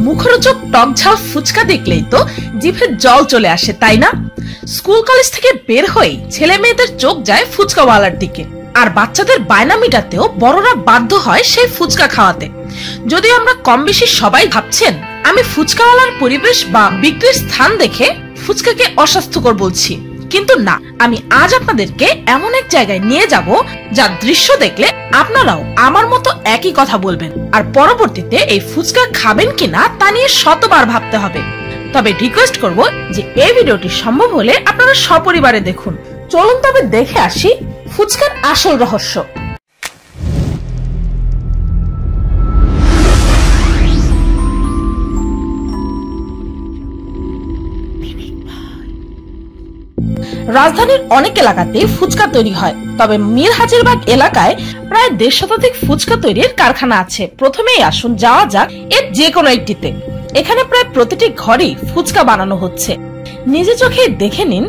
মুখরোচক টক ঝাল ফুচকা দেখলেই তো জিভে জল চলে আসে, তাই না? স্কুল কলেজ থেকে বের হয়ে ছেলে মেয়েদের চোখ যায় ফুচকাওয়ালার দিকে, আর বাচ্চাদের বায়না মিটাতেও বড়রা বাধ্য হয় সেই ফুচকা খাওয়াতে। যদি আমরা কম বেশি সবাই ভাবছেন আমি ফুচকাওয়ালার পরিবেশ বা বিক্রির স্থান দেখে ফুচকাকে অস্বাস্থ্যকর বলছি, কিন্তু না, আমি আজ আপনাদেরকে এমন এক জায়গায় নিয়ে যাব যার দৃশ্য দেখলে আপনারাও আমার মতো একই কথা বলবেন, আর পরবর্তীতে এই ফুচকা খাবেন কিনা তা নিয়ে শতবার ভাবতে হবে। তবে রিকোয়েস্ট করব যে এই ভিডিওটি সম্ভব হলে আপনারা সপরিবারে দেখুন। চলুন তবে দেখে আসি ফুচকার আসল রহস্য। রাজধানীর অনেক এলাকাতে ফুচকা তৈরি হয়, তবে মীর হাজিরবাগ এলাকায় প্রায় 1.5 শতাধিক ফুচকা তৈরির কারখানা আছে। প্রথমেই আসুন যাওয়া যাক এর যে কোনো একটিতে। এখানে প্রায় প্রতিটি ঘরেই ফুচকা বানানো হচ্ছে। নিজে চোখে দেখে নিন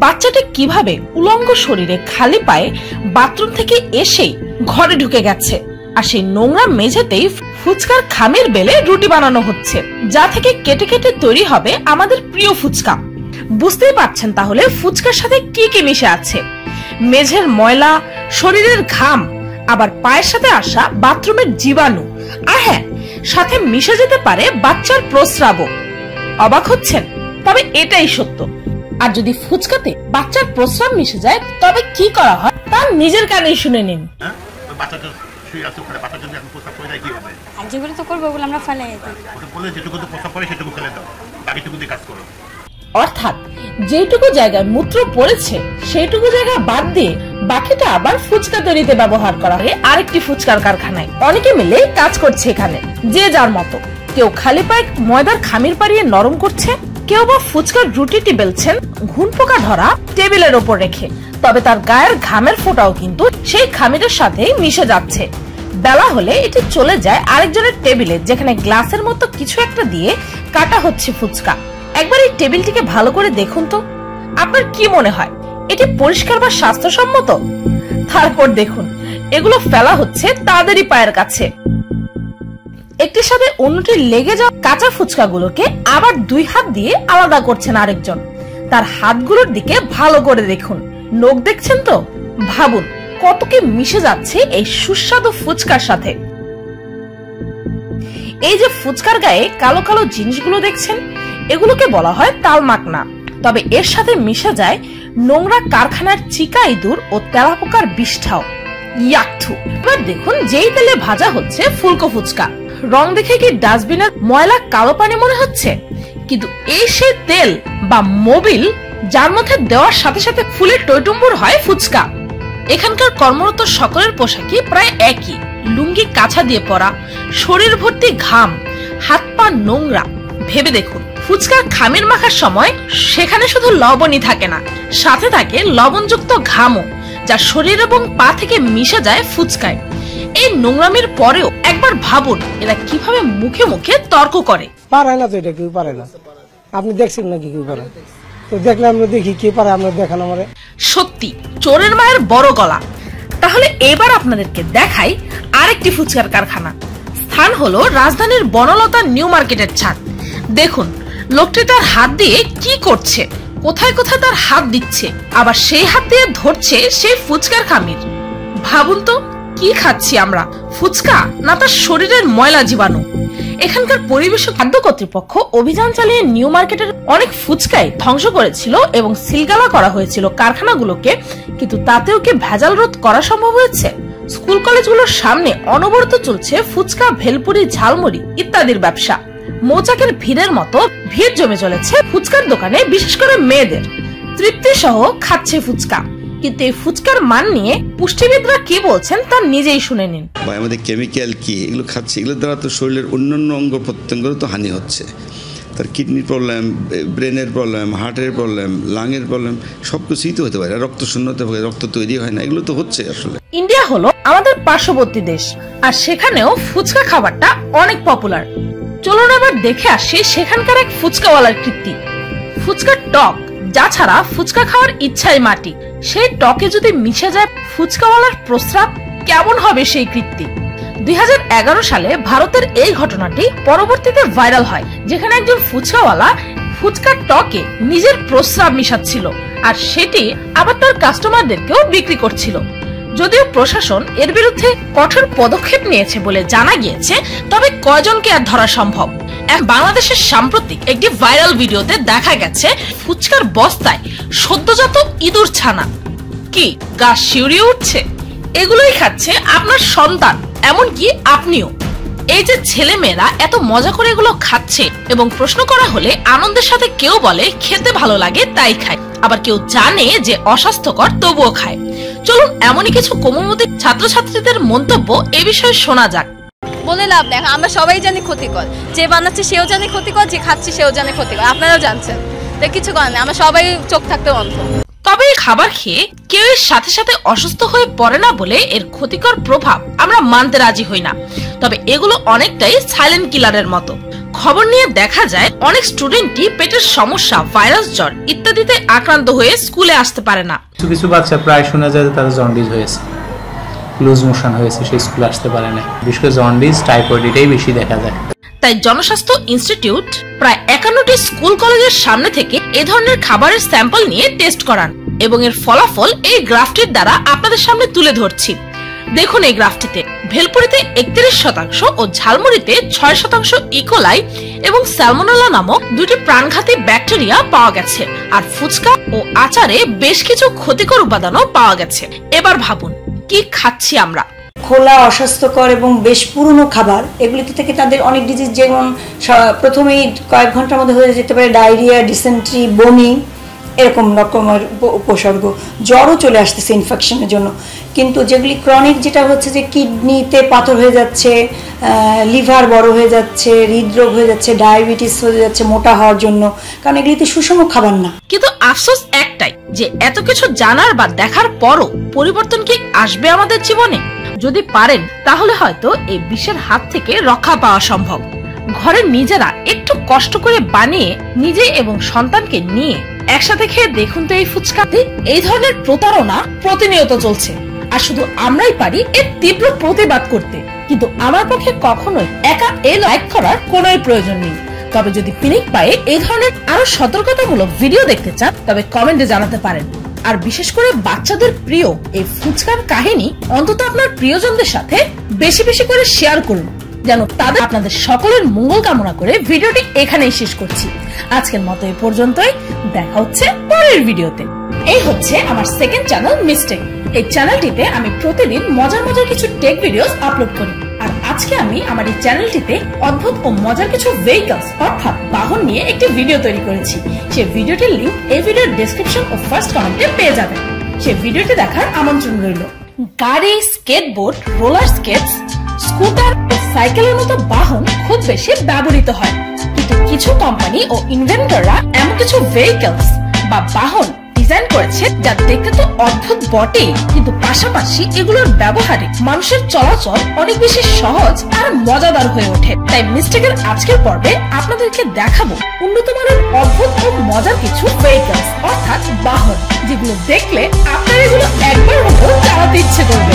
বাচ্চাটি কিভাবে উলঙ্গ শরীরে খালি পায়ে বাথরুম থেকে এসেই ঘরে ঢুকে গেছে, আর সেই নোংরা মেঝেতেই ফুচকার খামের বেলে রুটি বানানো হচ্ছে, যা থেকে কেটে কেটে তৈরি হবে আমাদের প্রিয় ফুচকা। বুঝতেই পারছেন তাহলে ফুচকার সাথে কি কি মিশে আছে। মেঝের ময়লা, শরীরের ঘাম, আবার পায়ের সাথে আসা বাথরুমের জীবাণু, আর হ্যাঁ, সাথে মিশে যেতে পারে বাচ্চার প্রস্রাবও। অবাক হচ্ছেন? তবে এটাই সত্য। আর যদি ফুচকাতে বাচ্চার প্রস্রাব মিশে যায় তবে কি করা হয় তা নিজের কানেই শুনে নিন। অর্থাৎ যেটুকু জায়গায় মূত্র পড়েছে সেইটুকু জায়গা বাদ দিয়ে বাকিটা আবার ফুচকা তৈরিতে ব্যবহার করা হয় আরেকটি ফুচকার কারখানায়। অনেকে মিলে কাজ করছে এখানে, যে যার মতো। কেউ খালি পায়ে ময়দার খামির পাড়িয়ে নরম করছে, কেউ বা ফুচকার রুটিটি বেলছেন ঘুন পোকা ধরা টেবিলের ওপর রেখে। তবে তার গায়ের ঘামের ফোঁটাও কিন্তু সেই খামিরের সাথেই মিশে যাচ্ছে। বেলা হলে এটি চলে যায় আরেকজনের টেবিলে, যেখানে গ্লাসের মতো কিছু একটা দিয়ে কাটা হচ্ছে ফুচকা। একবার এই টেবিলটিকে ভালো করে দেখুন তো, আপনার কি মনে হয় এটি পরিষ্কার বা স্বাস্থ্যসম্মত? তারপর দেখুন এগুলো ফেলা হচ্ছে তাদেরই পায়ের কাছে। একটির সাথে অন্যটি লেগে যাওয়া কাঁচা ফুচকাগুলোকে আবার 2 হাত দিয়ে আলাদা করছেন আরেকজন। তার হাতগুলোর দিকে ভালো করে দেখুন, নখ দেখছেন তো? ভাবুন কত কি মিশে যাচ্ছে এই সুস্বাদু ফুচকার সাথে। এই যে ফুচকার গায়ে কালো কালো জিনিসগুলো দেখছেন, এগুলোকে বলা হয় তালমাকনা। তবে এর সাথে মিশে যায় নোংরা কারখানার চিকা ইঁদুর ও তেলাপোকার বিষ্ঠাও। ইয়াকথু। এবার দেখুন যেই তেলে ভাজা হচ্ছে ফুলকো ফুচকা, রং দেখে কি ডাস্টবিনের ময়লা কালো পানি মনে হচ্ছে? কিন্তু এই সেই তেল বা মোবিল যার মধ্যে দেওয়ার সাথে সাথে ফুলে টইটুম্বুর হয় ফুচকা। এখানকার কর্মরত সকলের পোশাকই প্রায় একই, লুঙ্গি কাছা দিয়ে পরা, শরীর ভর্তি ঘাম, হাত পা নোংরা। ভেবে দেখুন ফুচকার খামির মাখার সময় সেখানে শুধু লবণই থাকে না, সাথে থাকে লবণযুক্ত ঘামও, যা শরীর এবং পা থেকে মিশে যায় ফুচকায়। এই নোংরামির পরেও একবার ভাবুন এরা কিভাবে মুখে মুখে তর্ক করে। পারে না তো, এটা কেউ পারে না। আপনি দেখছেন নাকি কেউ পারে? তো দেখলে আমরা দেখি কে পারে, আমরা দেখান আমারে। সত্যি চোরের মায়ের বড় গলা। তাহলে এবার আপনাদেরকে দেখাই আরেকটি ফুচকার কারখানা। স্থান হলো রাজধানীর বনলতা নিউ মার্কেটের ছাদ। দেখুন লোকটি তার হাত দিয়ে কি করছে, কোথায় কোথায় তার হাত দিচ্ছে, আবার সেই হাত দিয়ে ধরছে সেই ফুচকার খামির। ভাবুন তো কি খাচ্ছি আমরা, ফুচকা না তার শরীরের ময়লা জীবাণু? এখানকার পরিবেশ খাদ্য কর্তৃপক্ষ অভিযান চালিয়ে নিউ মার্কেটের অনেক ফুচকাই ধ্বংস করেছিল এবং সিলগালা করা হয়েছিল কারখানাগুলোকে, কিন্তু তাতেও কি ভেজাল রোধ করা সম্ভব হয়েছে? স্কুল কলেজগুলোর সামনে অনবরত চলছে ফুচকা, ভেলপুরি, ঝালমুড়ি ইত্যাদির ব্যবসা। মৌচাকের ভিড়ের মতো ভিড় জমে চলেছে ফুচকার দোকানে, বিশেষ করে মেয়েদের। তৃপ্তি সহ খাচ্ছে ফুচকা, কিন্তু এই ফুচকার মান নিয়ে পুষ্টিবিদরা কি বলছেন তা নিজেই শুনে নিন। আমাদের কেমিক্যাল কি এগুলো খাচ্ছে, এগুলোর দ্বারা তো শরীরের অন্যান্য অঙ্গ প্রত্যঙ্গেরও তো হানি হচ্ছে। তার কিডনির প্রবলেম, ব্রেনের প্রবলেম, হার্টের প্রবলেম, লাংয়ের প্রবলেম, সবকিছুই তো হতে পারে। রক্ত শূন্যতা, রক্ত তৈরি হয় না, এগুলো তো হচ্ছে। আসলে ইন্ডিয়া হলো আমাদের পার্শ্ববর্তী দেশ, আর সেখানেও ফুচকা খাবারটা অনেক পপুলার। চলুন এবার দেখে আসি সেখানকার এক ফুচকাওয়ালার কীর্তি। ফুচকার টক, যা ছাড়া ফুচকা খাওয়ার ইচ্ছাই মাটি। সেই টকে যদি মিশে যায় ফুচকাওয়ালার প্রস্রাব, কেমন হবে সেই কীর্তি? 2011 সালে ভারতের এই ঘটনাটি পরবর্তীতে ভাইরাল হয়, যেখানে একজন ফুচকাওয়ালা ফুচকার টকে নিজের প্রস্রাব মিশাচ্ছিল আর সেটি আবার তার কাস্টমারদেরকেও বিক্রি করছিল। যদিও প্রশাসন এর বিরুদ্ধে কঠোর পদক্ষেপ নিয়েছে বলে জানা গিয়েছে, তবে কয়জনকে আর ধরা সম্ভব? বাংলাদেশের সাম্প্রতিক একটি ভাইরাল ভিডিওতে দেখা গেছে ফুচকার বস্তায় সদ্যজাত ইঁদুর ছানা। কি গা শিউরিয়ে উঠছে? এগুলোই খাচ্ছে আপনার সন্তান, এমনকি আপনিও। এই যে ছেলে মেয়েরা এত মজা করে এগুলো খাচ্ছে, এবং প্রশ্ন করা হলে আনন্দের সাথে কেউ বলে খেতে ভালো লাগে তাই খায়, আবার কেউ জানে যে অস্বাস্থ্যকর তবুও খায়। চলুন এমনই কিছু কোমলমতি ছাত্রছাত্রীদের মন্তব্য এ বিষয়ে শোনা যাক। বলে লাভ নেই, আমরা সবাই জানি ক্ষতিকর, যে বানাচ্ছে সেও জানে ক্ষতিকর, যে খাচ্ছে সেও জানে ক্ষতিকর, আপনারাও জানছেন, তাই কিছু করার নেই, আমরা সবাই চোখ থাকতে অন্ধ। তবে এই খাবার খেয়ে কেউ এর সাথে সাথে অসুস্থ হয়ে পড়ে না বলে এর ক্ষতিকর প্রভাব আমরা মানতে রাজি হই না। তবে এগুলো অনেকটাই সাইলেন্ট কিলারের মতো। খবর নিয়ে দেখা যায় অনেক স্টুডেন্টই পেটের সমস্যা, ভাইরাস, জ্বর ইত্যাদিতে আক্রান্ত হয়ে স্কুলে আসতে পারে না। কিছু বাচ্চা প্রায় শোনা যায় যে তাদের জন্ডিস হয়েছে, লুজ মোশন হয়েছে, সেই স্কুলে আসতে পারে না। বিশেষ করে জন্ডিস, টাইফয়েড এটাই বেশি দেখা যায়। তাই জনস্বাস্থ্য ইনস্টিটিউট প্রায় 51টি স্কুল কলেজের সামনে থেকে এ ধরনের খাবারের স্যাম্পল নিয়ে টেস্ট করান এবং এর ফলাফল এই গ্রাফটির দ্বারা আপনাদের সামনে তুলে ধরছি। দেখুন এই গ্রাফটিতে ভেলপুরিতে 31% ও ঝালমুড়িতে 6% ইকোলাই এবং স্যালমোনেলা নামক দুটি প্রাণঘাতী ব্যাকটেরিয়া পাওয়া গেছে, আর ফুচকা ও আচারে বেশ কিছু ক্ষতিকর উপাদানও পাওয়া গেছে। এবার ভাবুন কি খাচ্ছি আমরা। খোলা, অস্বাস্থ্যকর এবং বেশ পুরনো খাবার, এগুলিতে থেকে তাদের অনেক ডিজিজ, যেমন প্রথমেই কয়েক ঘন্টার মধ্যে হয়ে যেতে পারে ডায়রিয়া, ডিসেন্ট্রি, বমি, এরকম রকমের উপসর্গ, জ্বরও চলে আসতেছে ইনফেকশনের জন্য। কিন্তু যেগুলি ক্রনিক, যেটা হচ্ছে যে কিডনিতে পাথর হয়ে যাচ্ছে, লিভার বড় হয়ে যাচ্ছে, হৃদরোগ হয়ে যাচ্ছে, ডায়াবেটিস হয়ে যাচ্ছে মোটা হওয়ার জন্য, কারণ এগুলিতে সুষম খাবার না। কিন্তু আফসোস একটাই যে এত কিছু জানার বা দেখার পরও পরিবর্তন কি আসবে আমাদের জীবনে? যদি পারেন তাহলে হয়তো এই বিষের হাত থেকে রক্ষা পাওয়া সম্ভব। ঘরে নিজেরা একটু কষ্ট করে বানিয়ে নিজে এবং সন্তানকে নিয়ে একসাথে খেয়ে দেখুন তো এই ফুচকাতে। এই ধরনের প্রতারণা প্রতিনিয়ত চলছে, আর শুধু আমরাই পারি এর তীব্র প্রতিবাদ করতে। কিন্তু আমার পক্ষে কখনোই একা এই লাইক করার কোনোই প্রয়োজন নেই। তবে যদি পিনিক পায়ে এই ধরনের আরো সতর্কতামূলক ভিডিও দেখতে চান তবে কমেন্টে জানাতে পারেন। আর বিশেষ করে বাচ্চাদের প্রিয় এই ফুচকার কাহিনী অন্তত আপনার প্রিয়জনদের সাথে বেশি বেশি করে শেয়ার করুন, যেন তাদের আপনাদের সকলের মঙ্গল কামনা করে ভিডিওটি এখানেই শেষ করছি। আজকের মতো এই পর্যন্তই, দেখা হচ্ছে পরের ভিডিওতে। এই হচ্ছে আমার সেকেন্ড চ্যানেল মিস্টেক। এই চ্যানেলটিতে আমি প্রতিদিন মজার মজার কিছু টেক ভিডিওস আপলোড করি। আর আজকে আমি আমার এই চ্যানেলটিতে অদ্ভুত ও মজার কিছু ভেহিকলস অর্থাৎ বাহন নিয়ে একটি ভিডিও তৈরি করেছি। সেই ভিডিওটির লিংক এই ভিডিওর ডেসক্রিপশন ও ফার্স্ট কমেন্টে পেয়ে যাবেন। সেই ভিডিওটি দেখার আমন্ত্রণ রইল। গাড়ি, স্কেটবোর্ড, রোলার স্কেটস, স্কুটার ও সাইকেলের মতো বাহন খুব বেশি ব্যবহৃত হয়, কিন্তু কিছু কোম্পানি ও ইনভেন্টররা এমন কিছু ভেহিকলস বা বাহন ডিজাইন করেছে যা দেখতে তো অদ্ভুত বটে, কিন্তু পাশাপাশি এগুলোর ব্যবহারে মানুষের চলাচল অনেক বেশি সহজ আর মজাদার হয়ে ওঠে। তাই মিস্টেকের আজকের পর্বে আপনাদেরকে দেখাবো উন্নত মানের অদ্ভুত ও মজার কিছু ভেহিকলস অর্থাৎ বাহন, যেগুলো দেখলে আপনার এগুলো একবার হলেও চালাতে ইচ্ছে করবে।